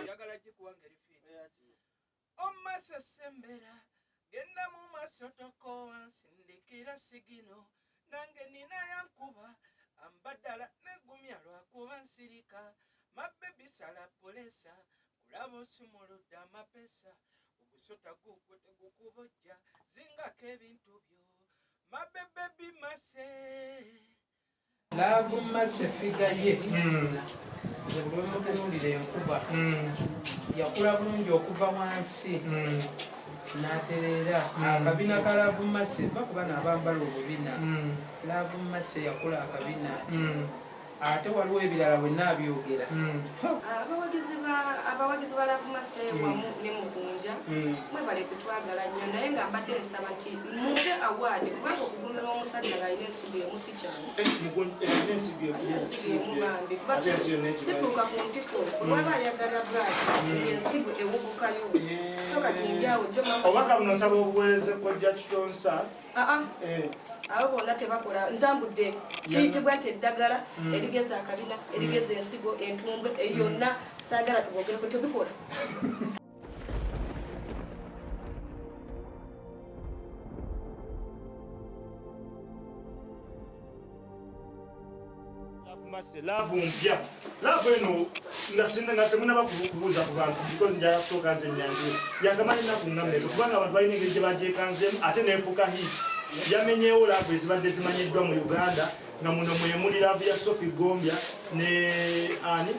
njagala gikuwange lifiiti omasa sembera genda mu maaso tokoowa nsindikira sigino nange nina yankuba ambaddala negumya lwakuba nsirika mabbebi sala polesa kulaba osumuludde amapesa ogusota gugwe tegukubojja zingako ebintu byo mabbebebi mase laavu mase figa ye bwemutunuulira enkuba yakula bulungi okuva wansi n'atereera akabina ka laavu mase bakuba n'abambala obubina laavu mase yakula akabina ate waliwo ebirala bwe naabyogera abawagizi ba laavu mase wamu ne Mukunja mwebale kutwagala nnyo naye nga mbadde nsaba nti muwe awaadi kubanga okugumira omusajja ng'alina ensigo emu si kyangu emubambi kuba situuka ku ntiko olwaba ayagala bwati ensigo ewubukayo so kati ndyawo obaka buno nsaba obuweereze kojja kitonsa abo bonna tebakola ntambudde kiyitibwa nti eddagala erigeza akabina erigeza ensigo entumbwe yonna saagala tubogereko tebikola laavu mpya laavu eno nga temunaba kubuuza ku bantu because njala kusooka nze ennyanjula yagamanyi nnaku nnamuleke kubanga abantu balina engeri gye bagyekanzeemu ate neefuuka hiiti yamenyeewo laavu ezibadde zimanyiddwa mu Uganda nga muno mwemuli laavu ya Sophie Gombya ne ani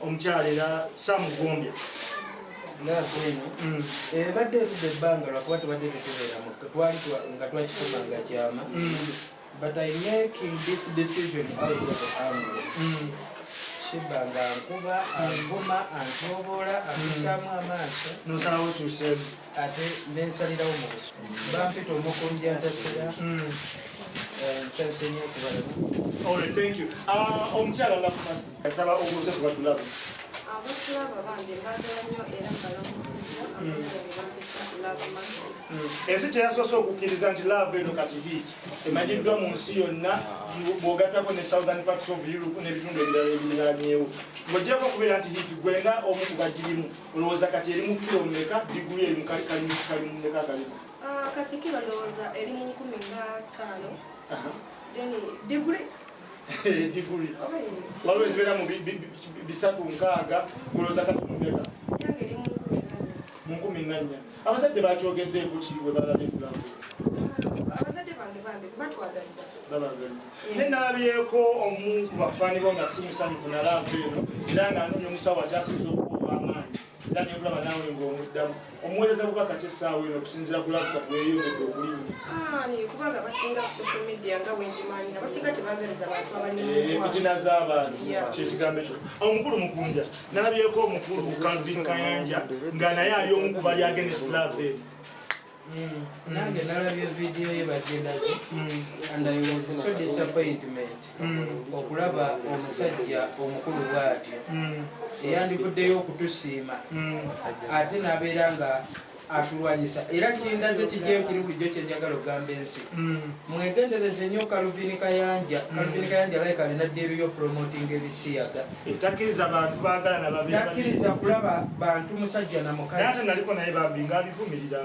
omukyala era Sam Gombya laavu eno ebadde erudde ebbanga lwakuba tubadde tetubeeramu nga twakikomanga kyama. But I making this decision out of anger. Sheebah nga nkuba anguma antobola akusamu amaaso nosalawo kyuseemu ate nensalirawo mu busu bampita Omukunja Atasera nkyalisenye okubalamu. Thank you. Omukyala lafumasi asaba obuuze ku batulabu abatulaba bange mbagala nnyo era mbalamusizza ensi kyeyasoose okukkiriza nti laavu eno kati hiiti emanyiddwa mu nsi yonna bw'ogattako ne southern parts of Europe n'ebitundu ebirala ebiriranyeewo ng'ogyeko okubeera nti hiiti gwenga omu ku bagirimu olowooza kati erimu kilo mmeka diguli erimu kalimu mmeka kalimu kati kilo ndowooza eri mu 15 then diguli diguli waliwo ezibeera mu 360 olowooza kati mmeka mu 14. abazadde bakyogeddeeko ki bwe balabye kulabu abazadde bange batwagaliza babagaliza ne nalabyeko omu ku bafaani bo nga si musanyufu na laavu eno era nga anoonya omusawo akyasinza okukuba amaanyi era nekulaba naawe ng'omuddamu omuweereza bukaka kyessaawa eno okusinziira ku laavu katweyongedde okulimu kubanga basinga ku social media nga wenjimanyi abasinga tebagaliza bantu fitina z'abantu kyekigambo ekyo omukulu Mukunja nalabyeko omukulu Calvin Kayanja nga naye ali omu ku bali against laavu eno nange nalabye vidiyo ye bagendaze and I was so disappointment okulaba omusajja omukulu bw'atyo eyandivuddeyo okutusiima ate n'abeera nga atulwanyisa era kindaze kijjeyo kiri bulijjo kyenjagala okugamba ensi mwegendereze nnyo Calvin Kayanja like alinadde ebyo promoting ebisiyaga takkiriza bantu baagala takkiriza kulaba bantu musajja na mukazi ate naliko naye bambi ngaabivumirira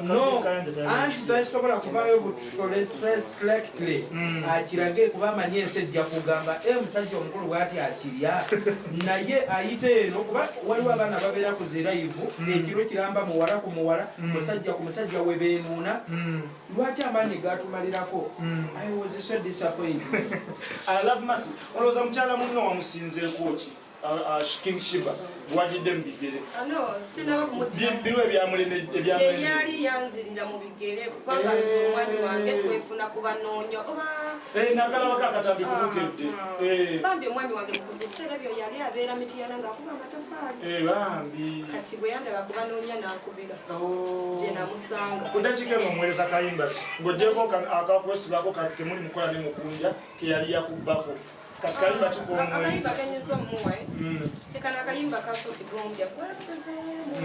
anti tasobola kubayo butustrictly akirage kuba amanyi ensi ejja kugamba musajja omukulu bw'ati akirya naye ayite eno kuba waliwo abaana babeera kuzira ivu ekiro kiramba muwala ku muwala musajja ku musajja we beenuuna lwaki amaanyi gatumalirako. I was so disappointed. Love Mercy olowooza mukyala munno wamusinzeeko ki King Sheebah bwagidde mu bigere biriwo ebyamuleyali yanzirira mu bigere kubanga omwami wange twefuna ku banoonya nagala waka akatambi kubukedde bambi omwami wange mukubiseera ebyo yali abeera mitiyana ng'akuba amatafaali bambi kati bwe yandaba kubanoonya n'akubira gye namusanga ku ddakiika eno omuweereza kayimba ng'ogyeko akakwesibako temuli mukola ne Mukunja ke yali yakubbako kati kayimba akayimba kenyeza omuwe ekano akayimba ka Sophie Gombya kwesizeemu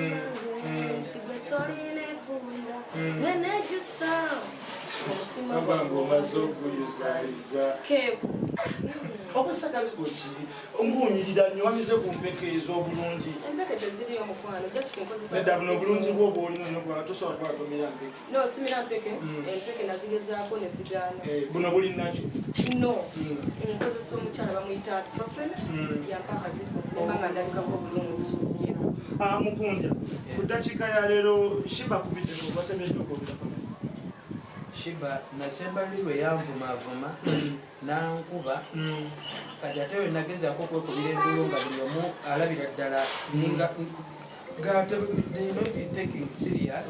nti gwe tolina efuulira nenejjusa omutima Mabango mazogo yuzaliza. keeku Okusakazi kuki omunyirira nnyo wamize ku mpeke ez'obulungi. empeke teziriyo mukwano just nkozesa Nedda buno obulungi bw'oba olina nnyo tosobola kwatomera mpeke. no simira mpeke empeke nazigezaako ne zigaana Buno buli nakyo. no nkozesa omukyala bamuyita atufafena yampa akazito nebanga ndabikako obulungi. Mukunja ku ddakiika ya leero sheebah kubidde obasemedde okwogera. sheebah nasemba lirwe yanvumavuma nankuba kati ate we nagezaako okwekubira endulo nga buli omu alabira ddala they not taking serious.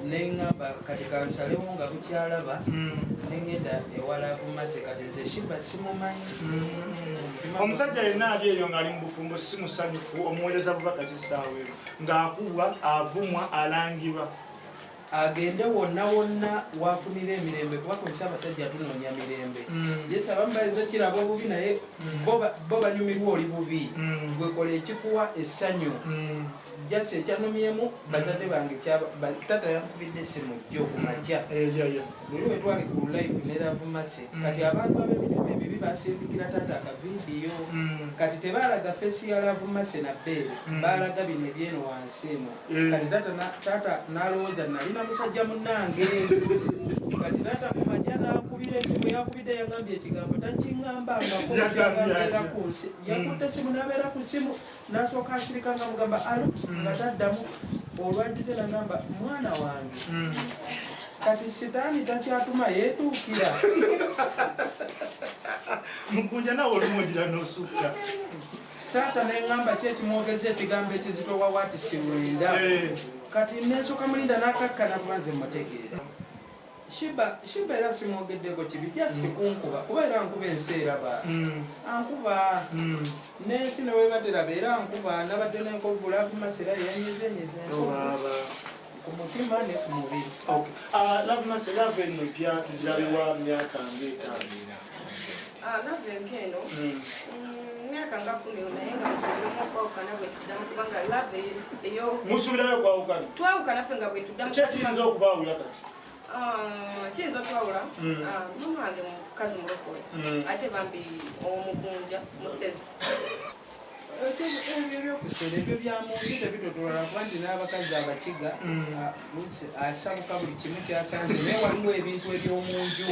Neŋŋamba kati kansalewo nga bukyalaba neŋŋenda ewala avumase kati nze sheebah simumanyi. Omusajja yenna ali eyo ng'ali mu bufumbo si musanyufu omuweereza bubaka kisaawe ng'akubwa avumwa alangibwa. Agende wonna wonna wafunira emirembe kuba kwesa abasajja tunoonya mirembe. Yesu abamu bayinza kiraba obubi naye bo banyumirwa oli bubi gwekola ekikuwa essanyu. Jasi ekyanumyemu bazadde bange tata yankubidde essimu jjo ku makya luli we twali ku live neravumase kati abantu ab'emitima ebibi basindikira tata akavidiyo kati tebaalaga feesi ya lavumase na bbeere baalaga bino ebyeno wansi eno kati tata n'alowooza nalina musajja munnange kati tata ku makya n'akubira essimu yakubidde yagambye ekigambo takiŋŋambangako kyagabeera ku nsi yakutte essimu n'abeera ku ssimu n'asooka asirika nga mugamba alo nga taddamu olwagize nagamba mwana wange kati sitaani takyatuma yeetuukira. Mukunja nawe olumugira n'osukka. Taata neŋŋamba ki ekimwogeza ekigambo ekizito wawaati siwenda kati nesooka mulinda n'akakkana maze mutegeera. sheebah era simwogeddeko kibi just kunkuba kuba era nkuba ensi eraba ankuba n'ensi ne webateraba era ankuba nabadde n'enkovu lavumase era yanyezenyeze ku mutima ne ku mubiri. Lavumase lava eno epya tugirabewa myaka ng'etaano. lava enkeeno myaka nga 10 naye nga musuubiremu okwawukana bwe tuddamu kubanga lava eyo musuubirayo okwawukana twawukana ffe nga bwe tuddamu ki ekiyinza okubaawula kati. kiyinza otwawula mama wange mukazi mulokole ate bambi omukunja musezi ebyo ebyokusera ebyo byamunsi tebitotolala kuba nti n'abakazi abakiga asabuka buli kimu kyasanze naye waliwo ebintu ebyomunju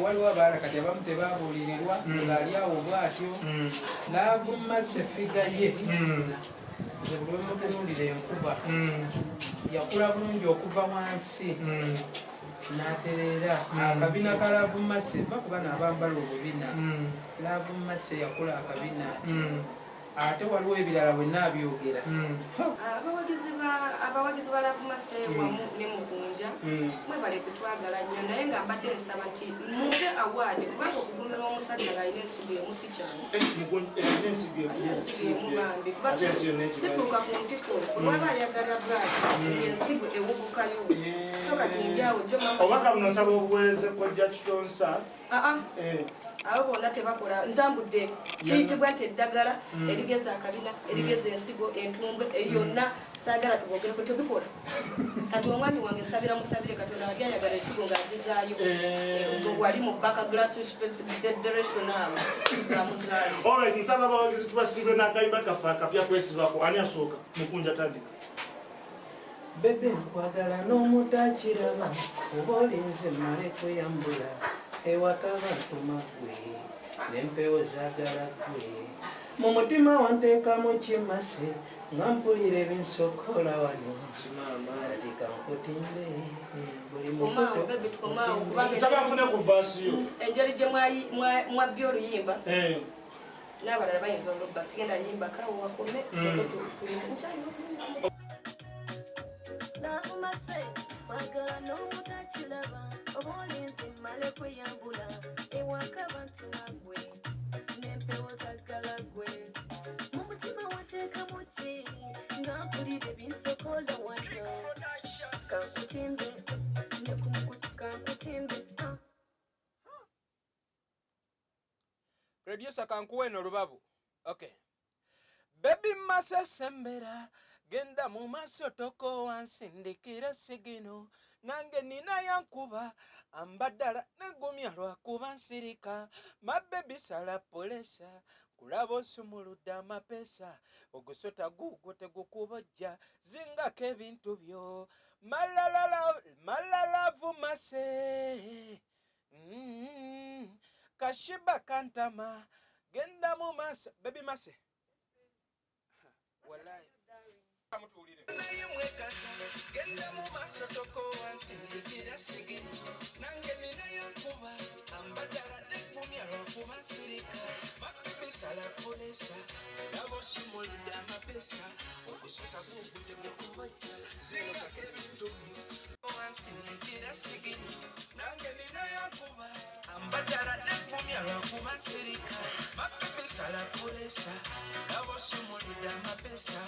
waliwo abaala kati abamu tebabuulirirwa ng'ali awo bw'atyo lavumase efiga ye olw'omutunuulira enkuba yakula bulungi okuva wansi n'atereera akabina ka lavumase va kuba n'abambala obubina lavumase yakula akabina ate waliwo ebirala bwe naabyogera. abawagizi ba lavumase wamu ne mukunja mwebale kutwagala nnyo naye nga mbadde nsaba nti muve awaadi kubanga okugumira omusajja ng'alina ensigo emu si kyalo ensigo emu bambi kuba situuka ku ntiko olwaba ayagala bwati ensigo ewubukayo so kati ndyawo obaka buno nsaba obuweereze kojja kitonsa abo bonna tebakola ntambudde kiyitibwa nti eddagala erigeza akabina erigeza ensigo entumbwe yonna saagala tubogereko tebikola kati omwami wange nsabira musabire katonda ali ayagala ensigo ng'agizaayo wali mu baka glassderation alright nsaba abawagizi tubasibire n'akayimba kaffe akapya kwesibako ani asooka mukunja tandika. Bebe nkwagala n'omutakiraba oba olinze mmale kweyambula ewaka bantuma gwe n'empewo zaagala gwe mu mutima wanteekamu kimase nga mpulira ebinsokola wano kati kankutimbe buli nsaba nfune ku vaasiyo engeri gye mwabbya oluyimba n'abalala bayinza olubba sigenda yimba kawo wakome soko tulimukyalina Lavumase, mwagala n'omutakiraba oba olinze mmale kweyambula ewaka bantuma gwe n'empewo zaagala gwe mu mutima wateekamu ki nga mpulira ebinsokola wano kankutimbe ne ku mukutu kankutimbe. Producer kankuwa eno lubabu. Okay. Baby mase sembera genda mu maaso toko wansindikira sigino nange nina yankuba ambadala negumya lwakuba nsirika mabebi sala polesa kulaba osumuludde amapesa ogusota gugwo tegukubojja zingako ebintu byo malalavu mase kashiba kantama genda mu maaso bebi mase wallahi naye mwekasa genda mu maaso tokowansindikira sigino nange nina yankuba ambadala negumya lwakuba nsirika bisala polesa olaba osumuludde amapesa ogusota gugudde gukubajja zingako ebintu byo wansindikira sigino nange nina yankuba ambadala negumya lwakuba nsirika bisala polesa olaba osumuludde amapesa